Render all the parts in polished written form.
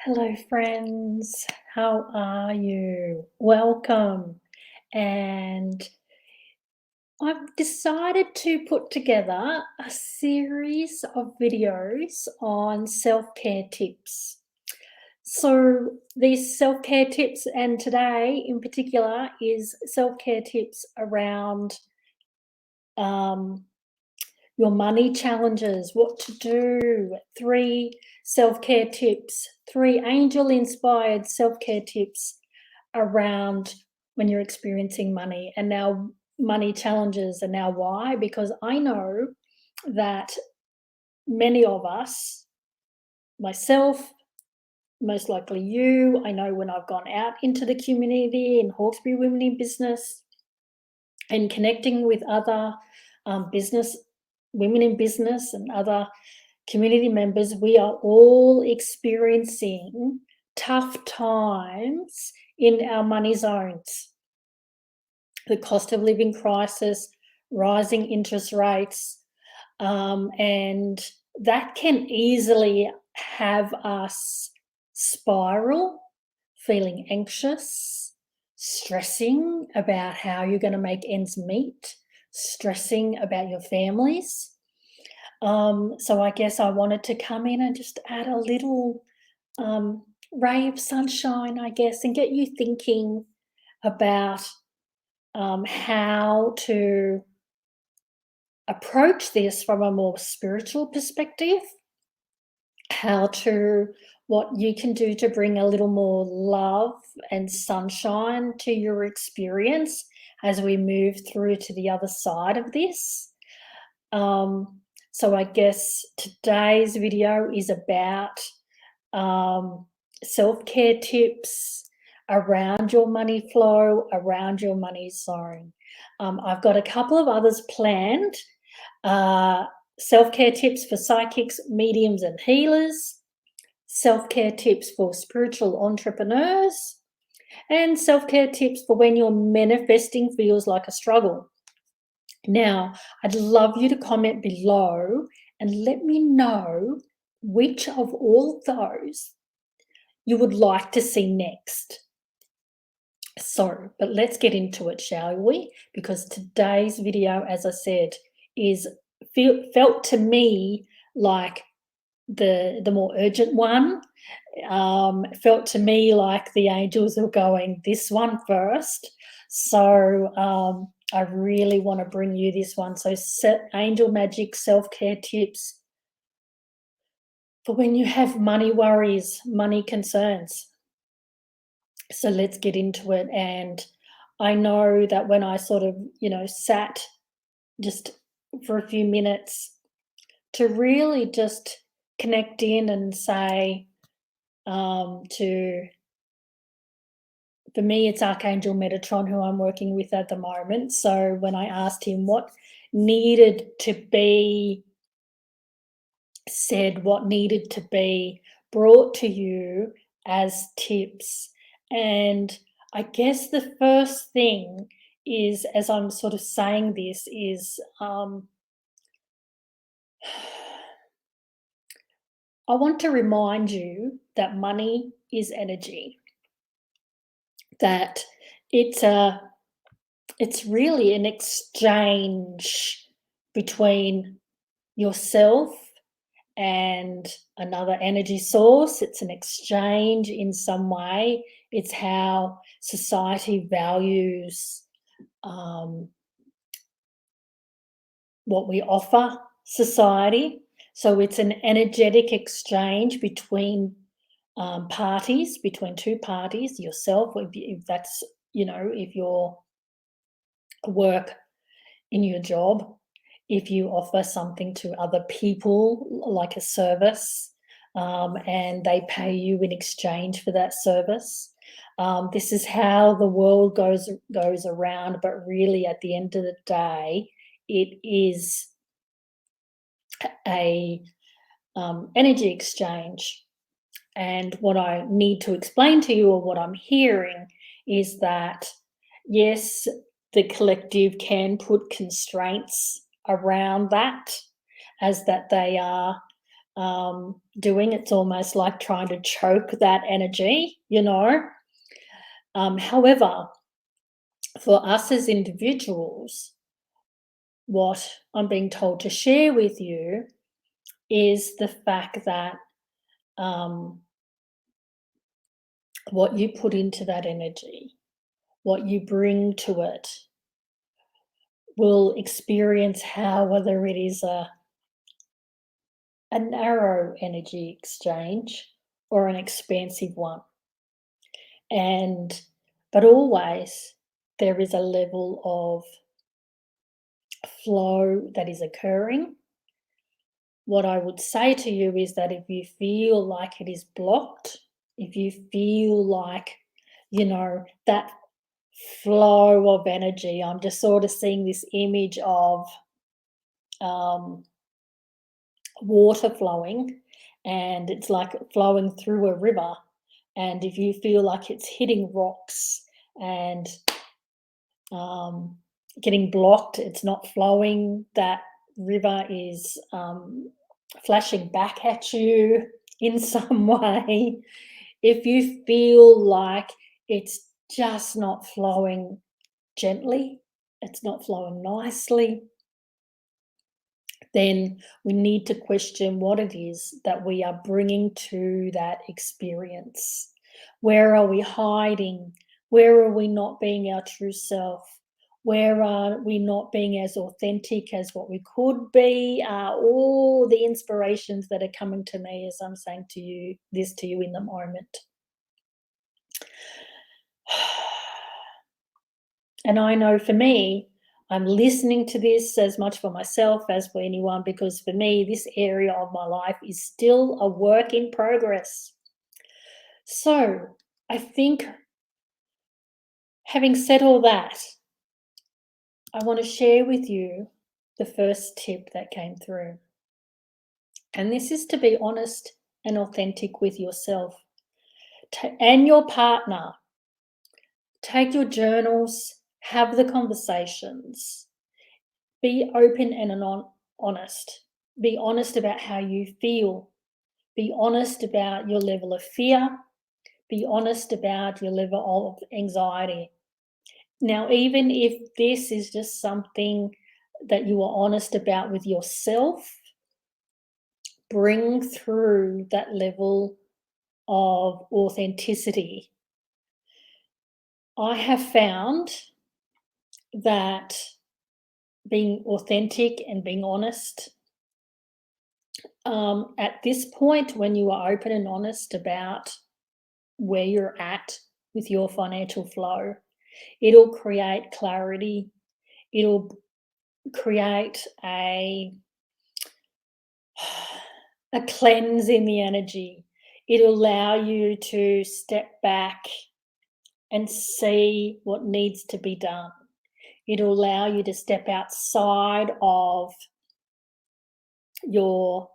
Hello, friends. How are you? Welcome. And I've decided to put together a series of videos on self care tips. So, these self care tips, and today in particular, is self care tips around um, your money challenges, what to do, 3 angel inspired self care tips around when you're experiencing money and now money challenges. And now, why? Because I know that many of us, myself, most likely you, I know when I've gone out into the community in Hawkesbury Women in Business and connecting with other business women in business and other community members, we are all experiencing tough times in our money zones. The cost of living crisis, rising interest rates, and that can easily have us spiral, feeling anxious, stressing about how you're going to make ends meet, stressing about your families. So I guess I wanted to come in and just add a little ray of sunshine, I guess, and get you thinking about how to approach this from a more spiritual perspective, what you can do to bring a little more love and sunshine to your experience as we move through to the other side of this. So I guess today's video is about self-care tips around your money flow, around your money zone. I've got a couple of others planned. Self-care tips for psychics, mediums, and healers, self-care tips for spiritual entrepreneurs, and self-care tips for when your manifesting feels like a struggle. Now, I'd love you to comment below and let me know which of all those you would like to see next. So, but let's get into it, shall we? Because today's video, as I said, felt to me like the more urgent one. Felt to me like the angels are going this one first. So I really want to bring you this one. So angel magic self-care tips for when you have money worries, money concerns. So let's get into it. And I know that when I sort of, sat just for a few minutes to really just connect in and say, for me, it's Archangel Metatron who I'm working with at the moment. So when I asked him what needed to be said, what needed to be brought to you as tips, and I guess the first thing is, as I'm sort of saying this, is I want to remind you that money is energy, that it's really an exchange between yourself and another energy source. It's an exchange in some way. It's how society values what we offer society. So it's an energetic exchange between parties, between two parties, yourself, if that's, if you're work in your job, if you offer something to other people like a service, and they pay you in exchange for that service. This is how the world goes around, but really at the end of the day, it is a energy exchange. And what I need to explain to you, or what I'm hearing, is that yes, the collective can put constraints around that, as that they are doing. It's almost like trying to choke that energy, you know. However, for us as individuals, what I'm being told to share with you is the fact that what you put into that energy, what you bring to it, will experience how, whether it is a narrow energy exchange or an expansive one. But always there is a level of flow that is occurring. What I would say to you is that if you feel like it is blocked, if you feel like, that flow of energy, I'm just sort of seeing this image of water flowing, and it's like flowing through a river. And if you feel like it's hitting rocks and getting blocked, it's not flowing, that river is flashing back at you in some way. If you feel like it's just not flowing gently, it's not flowing nicely, then we need to question what it is that we are bringing to that experience. Where are we hiding? Where are we not being our true self? Where are we not being as authentic as what we could be? All the inspirations that are coming to me as I'm saying to you this to you in the moment. And I know for me, I'm listening to this as much for myself as for anyone, because for me, this area of my life is still a work in progress. So I think, having said all that, I want to share with you the first tip that came through. And this is to be honest and authentic with yourself and your partner. Take your journals, have the conversations, be open and honest. Be honest about how you feel. Be honest about your level of fear. Be honest about your level of anxiety. Now, even if this is just something that you are honest about with yourself, bring through that level of authenticity. I have found that being authentic and being honest, at this point, when you are open and honest about where you're at with your financial flow, it'll create clarity. It'll create a cleanse in the energy. It'll allow you to step back and see what needs to be done. It'll allow you to step outside of your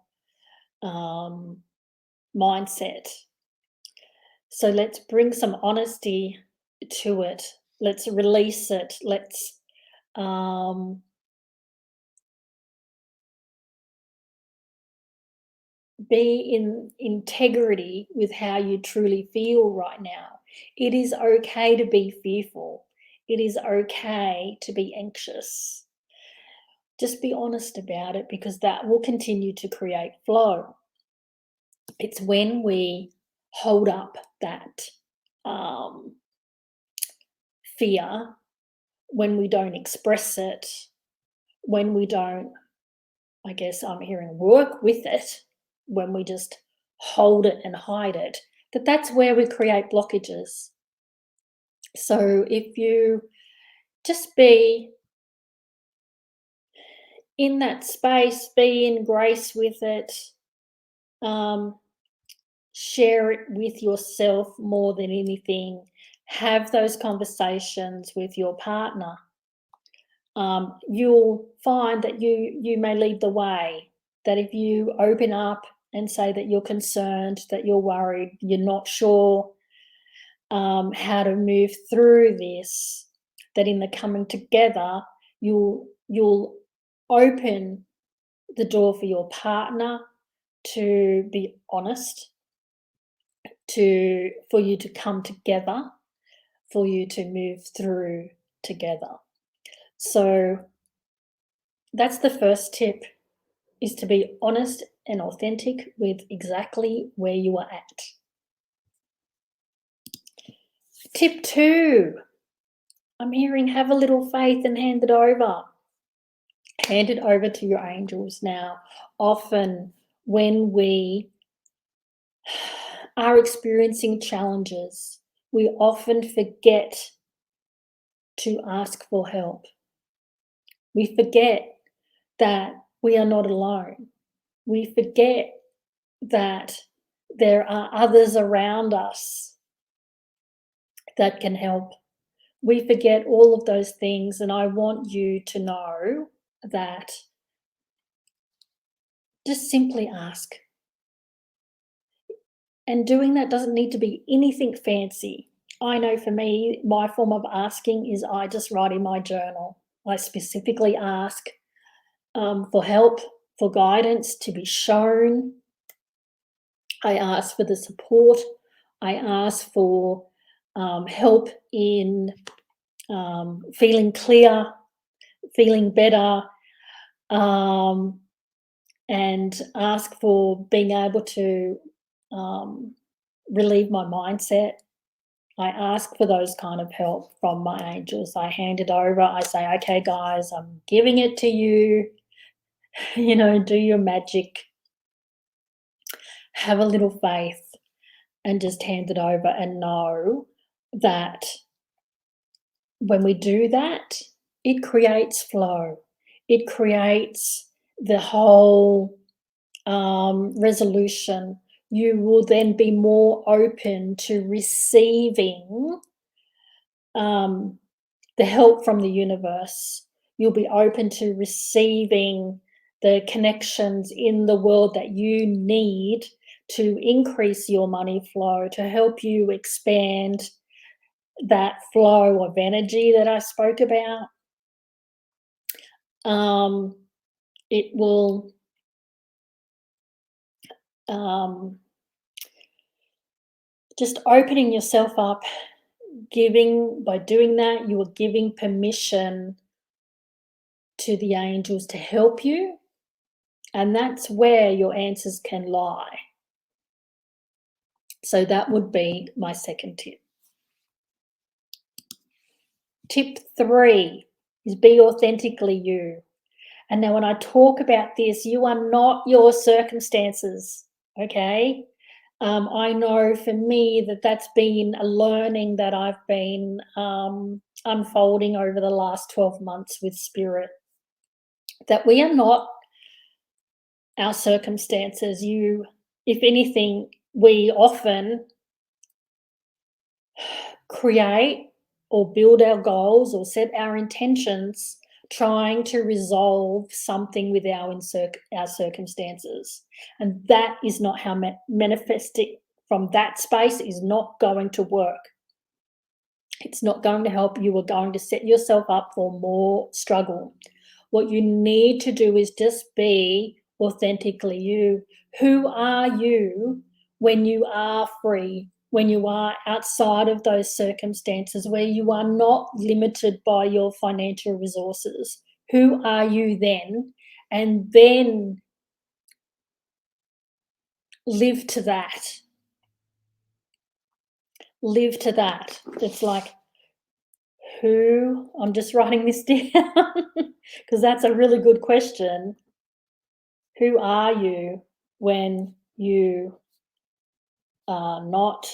mindset. So let's bring some honesty to it. Let's release it. Let's be in integrity with how you truly feel right now. It is okay to be fearful. It is okay to be anxious. Just be honest about it, because that will continue to create flow. It's when we hold up that fear, when we don't express it, when we don't, I guess I'm hearing, work with it, when we just hold it and hide it, that's where we create blockages. So if you just be in that space, be in grace with it, share it with yourself more than anything, have those conversations with your partner. You'll find that you may lead the way, that if you open up and say that you're concerned, that you're worried, you're not sure how to move through this, that in the coming together, you'll open the door for your partner to be honest, for you to come together, for you to move through together. So that's the first tip, is to be honest and authentic with exactly where you are at. Tip 2, I'm hearing have a little faith and hand it over. Hand it over to your angels. Now, often when we are experiencing challenges, we often forget to ask for help. We forget that we are not alone. We forget that there are others around us that can help. We forget all of those things, and I want you to know that just simply ask. And doing that doesn't need to be anything fancy. I know for me, my form of asking is I just write in my journal. I specifically ask for help, for guidance, to be shown. I ask for the support. I ask for help in feeling clear, feeling better, and ask for being able to relieve my mindset. I ask for those kind of help from my angels. I hand it over. I say, okay, guys, I'm giving it to you. Do your magic. Have a little faith and just hand it over, and know that when we do that, it creates flow. It creates the whole resolution. You will then be more open to receiving the help from the universe. You'll be open to receiving the connections in the world that you need to increase your money flow, to help you expand that flow of energy that I spoke about. It will just opening yourself up, by doing that, you are giving permission to the angels to help you, and that's where your answers can lie. So that would be my second tip. Tip 3 is be authentically you. And now when I talk about this, you are not your circumstances, okay? I know for me that's been a learning that I've been unfolding over the last 12 months with Spirit, that we are not our circumstances. If anything, we often create or build our goals or set our intentions trying to resolve something with our circumstances. And that is not how manifesting from that space is not going to work. It's not going to help. You are going to set yourself up for more struggle. What you need to do is just be authentically you. Who are you when you are free, when you are outside of those circumstances, where you are not limited by your financial resources? Who are you then? And then live to that. Live to that. It's like, I'm just writing this down because that's a really good question. Who are you when you are not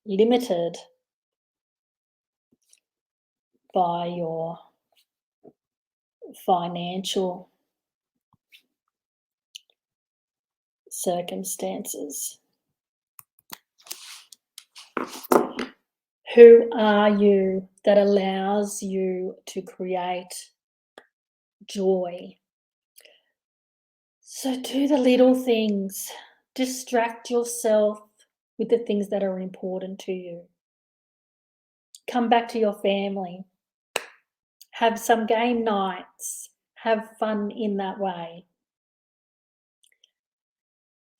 limited by your financial circumstances? Who are you that allows you to create joy? So do the little things. Distract yourself with the things that are important to you. Come back to your family. Have some game nights. Have fun in that way.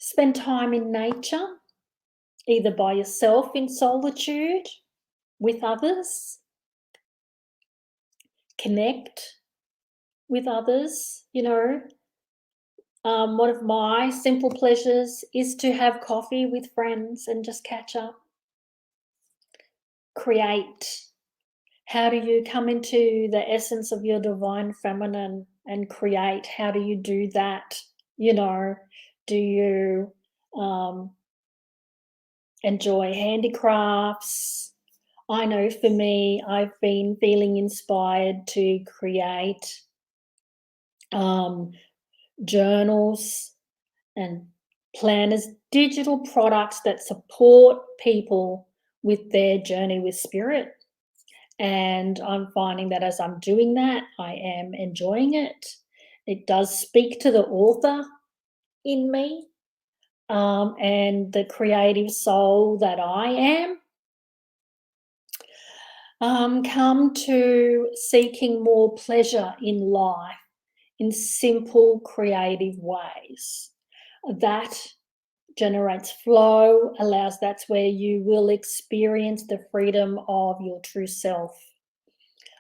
Spend time in nature, either by yourself in solitude, with others. Connect with others, one of my simple pleasures is to have coffee with friends and just catch up. Create. How do you come into the essence of your divine feminine and create? How do you do that? Do you enjoy handicrafts? I know for me, I've been feeling inspired to create journals and planners, digital products that support people with their journey with spirit. And I'm finding that as I'm doing that, I am enjoying it. It does speak to the author in me, and the creative soul that I am. Come to seeking more pleasure in life in simple, creative ways. That generates flow, that's where you will experience the freedom of your true self.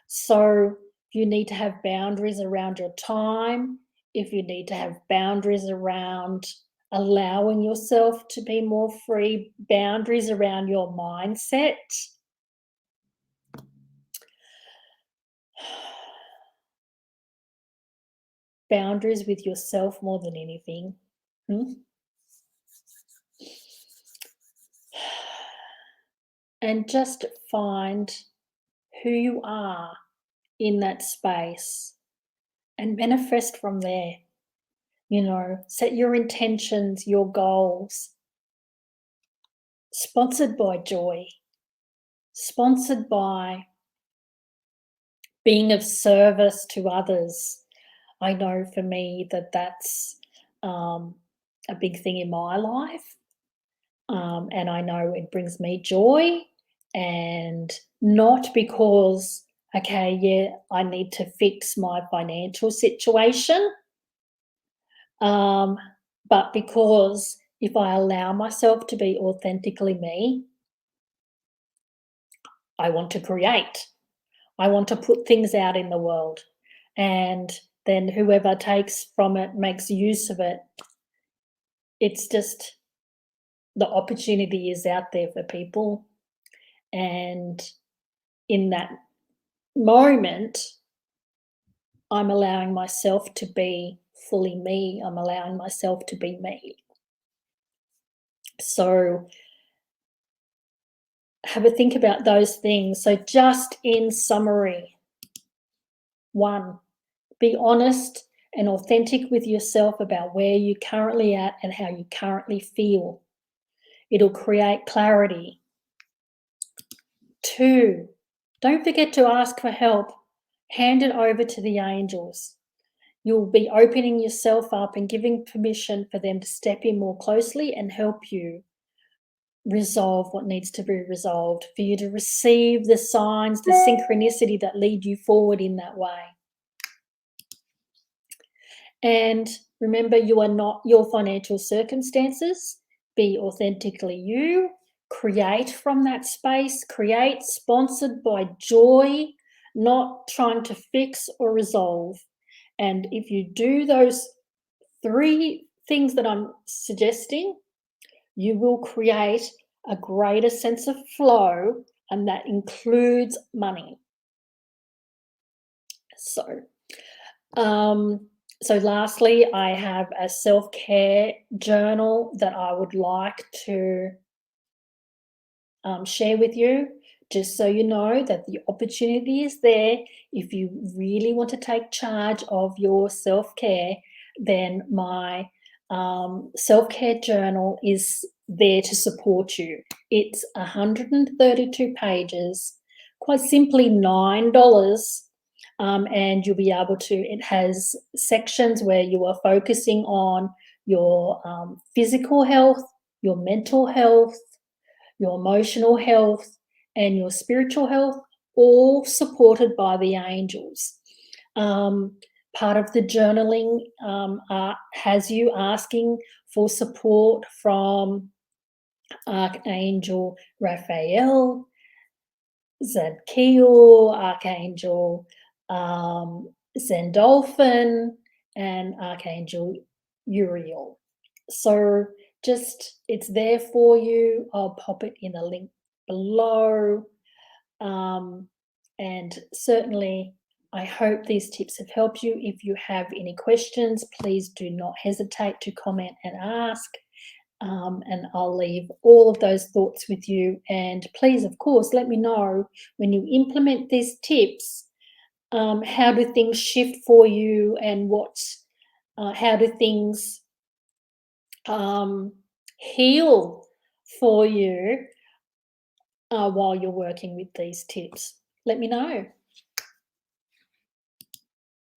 So you need to have boundaries around your time, if you need to have boundaries around allowing yourself to be more free, boundaries around your mindset. Boundaries with yourself more than anything. And just find who you are in that space and manifest from there. Set your intentions, your goals. Sponsored by joy, sponsored by being of service to others. I know for me that's a big thing in my life. And I know it brings me joy, and not because, I need to fix my financial situation, but because if I allow myself to be authentically me, I want to create. I want to put things out in the world, and then whoever takes from it, makes use of it. It's just the opportunity is out there for people. And in that moment, I'm allowing myself to be fully me. I'm allowing myself to be me. So have a think about those things. So just in summary, 1, be honest and authentic with yourself about where you're currently at and how you currently feel. It'll create clarity. 2, don't forget to ask for help. Hand it over to the angels. You'll be opening yourself up and giving permission for them to step in more closely and help you resolve what needs to be resolved, for you to receive the signs, the synchronicity that lead you forward in that way. And remember, you are not your financial circumstances. Be authentically you. Create from that space. Create sponsored by joy, not trying to fix or resolve. And if you do those 3 things that I'm suggesting, you will create a greater sense of flow, and that includes money. So lastly, I have a self-care journal that I would like to share with you, just so you know that the opportunity is there. If you really want to take charge of your self-care, then my self-care journal is there to support you. It's 132 pages, quite simply $9. And you'll be able to, it has sections where you are focusing on your physical health, your mental health, your emotional health, and your spiritual health, all supported by the angels. part of the journaling has you asking for support from Archangel Raphael, Zadkiel, Archangel Zendolphin, and Archangel Uriel. So just, it's there for you. I'll pop it in a link below. And certainly, I hope these tips have helped you. If you have any questions, please do not hesitate to comment and ask. And I'll leave all of those thoughts with you. And please, of course, let me know when you implement these tips, how do things shift for you, and how do things heal for you while you're working with these tips. Let me know.